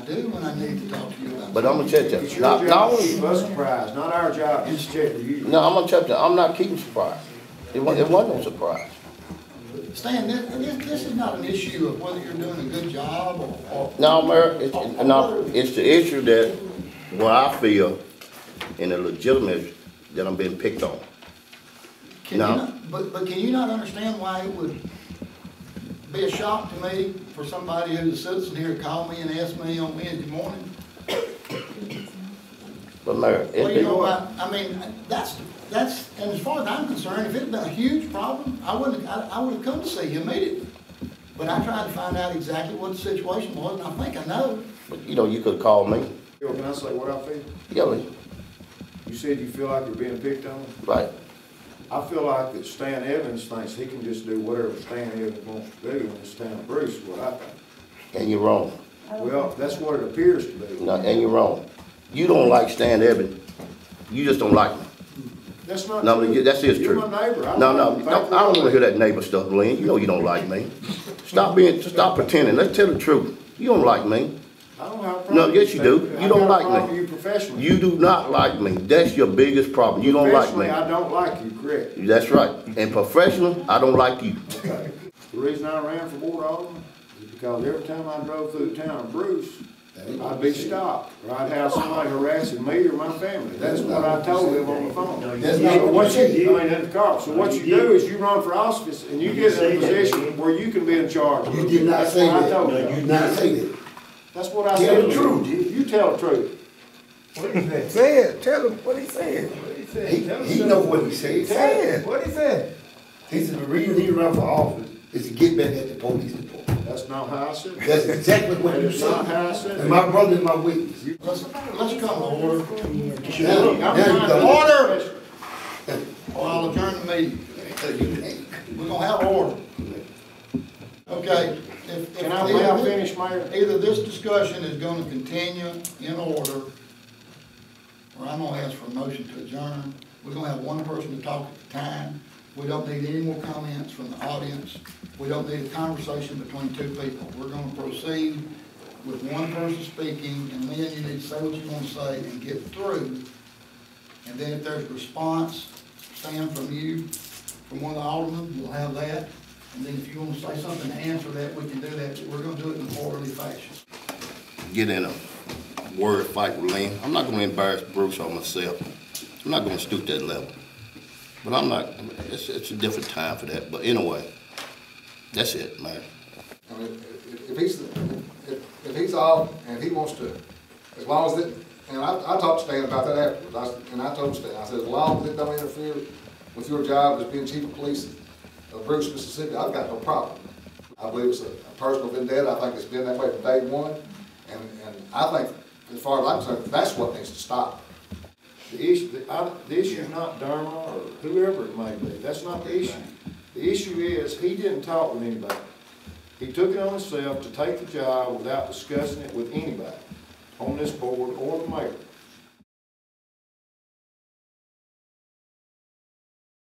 I do when I need to talk to you about. But I'm gonna check that. It's your job to keep us surprised, not our job just to check you. No, I'm gonna check that. I'm not keeping surprise. It wasn't no surprise. Stan, this is not an issue of whether you're doing a good job or. No, Mayor, it's the issue that what I feel in the legitimate that I'm being picked on. But can you not understand why it would be a shock to me for somebody who's a citizen here to call me and ask me on Wednesday morning? But Mayor, I mean, that's, and as far as I'm concerned, if it had been a huge problem, I would have come to see you immediately. But I tried to find out exactly what the situation was, and I think I know. but you could call me. Can I say what I feel? Yeah, You said you feel like you're being picked on? right. I feel like that Stan Evans thinks he can just do whatever Stan Evans wants to do, and it's Stan Bruce is what I think. And you're wrong. Well, that's what it appears to be. No, and you're wrong. You don't like Stan Evans. You just don't like him. That's not No, true. that's his You're truth. my neighbor. No, I don't want to hear that neighbor stuff, Lynn. You know you don't like me. Stop pretending. Let's tell the truth. You don't like me. I don't have a problem. No, yes you do. You don't like me. You professionally. You do not like me. That's your biggest problem. You don't like me. Professionally, I don't like you, correct? That's right. And professional, I don't like you. Okay. The reason I ran for board alderman is because every time I drove through the town of Bruce, I'd be stopped, or I'd have somebody harassing me or my family. That's what I told them on the phone. That's not what you did. I mean, in the car. So what you do is you run for office and you get in a position where you can be in charge. You did not say that. No, you did not say that. That's what I said. Tell the truth. You tell the truth. What he said? Say it. Tell him what he said. What he said. He knows what he said. Say it. What he said? He said the reason he ran for office is to get back at the police department. That's not how I said it. That's exactly what you That's not how I said. said And it. my brother is my witness. Let's come to order. Order! Or I'll adjourn the meeting. We're gonna have order. Okay. Can I finish, Mayor? Either this discussion is gonna continue in order, or I'm gonna ask for a motion to adjourn. We're gonna have one person to talk at a time. We don't need any more comments from the audience. We don't need a conversation between two people. We're gonna proceed with one person speaking, and then you need to say what you want to say and get through. And then if there's a response, Stan, from you, from one of the aldermen, we'll have that. And then if you want to say something to answer that, we can do that. But we're gonna do it in an orderly fashion. Get in a word fight with Lynn. I'm not going to embarrass Bruce or myself. I'm not going to stoop that level. But I'm not, it's a different time for that. But anyway, that's it, man. I mean, if he's off and he wants to, as long as it, and I talked to Stan about that afterwards, I told Stan, I said, as long as it don't interfere with your job as being chief of police of Bruce, Mississippi, I've got no problem. I believe it's a personal vendetta. I think it's been that way from day one. And I think, as far as I'm concerned, that's what needs to stop. The issue is not Derma or whoever it may be. That's not the issue. The issue is he didn't talk with anybody. He took it on himself to take the job without discussing it with anybody on this board or the mayor.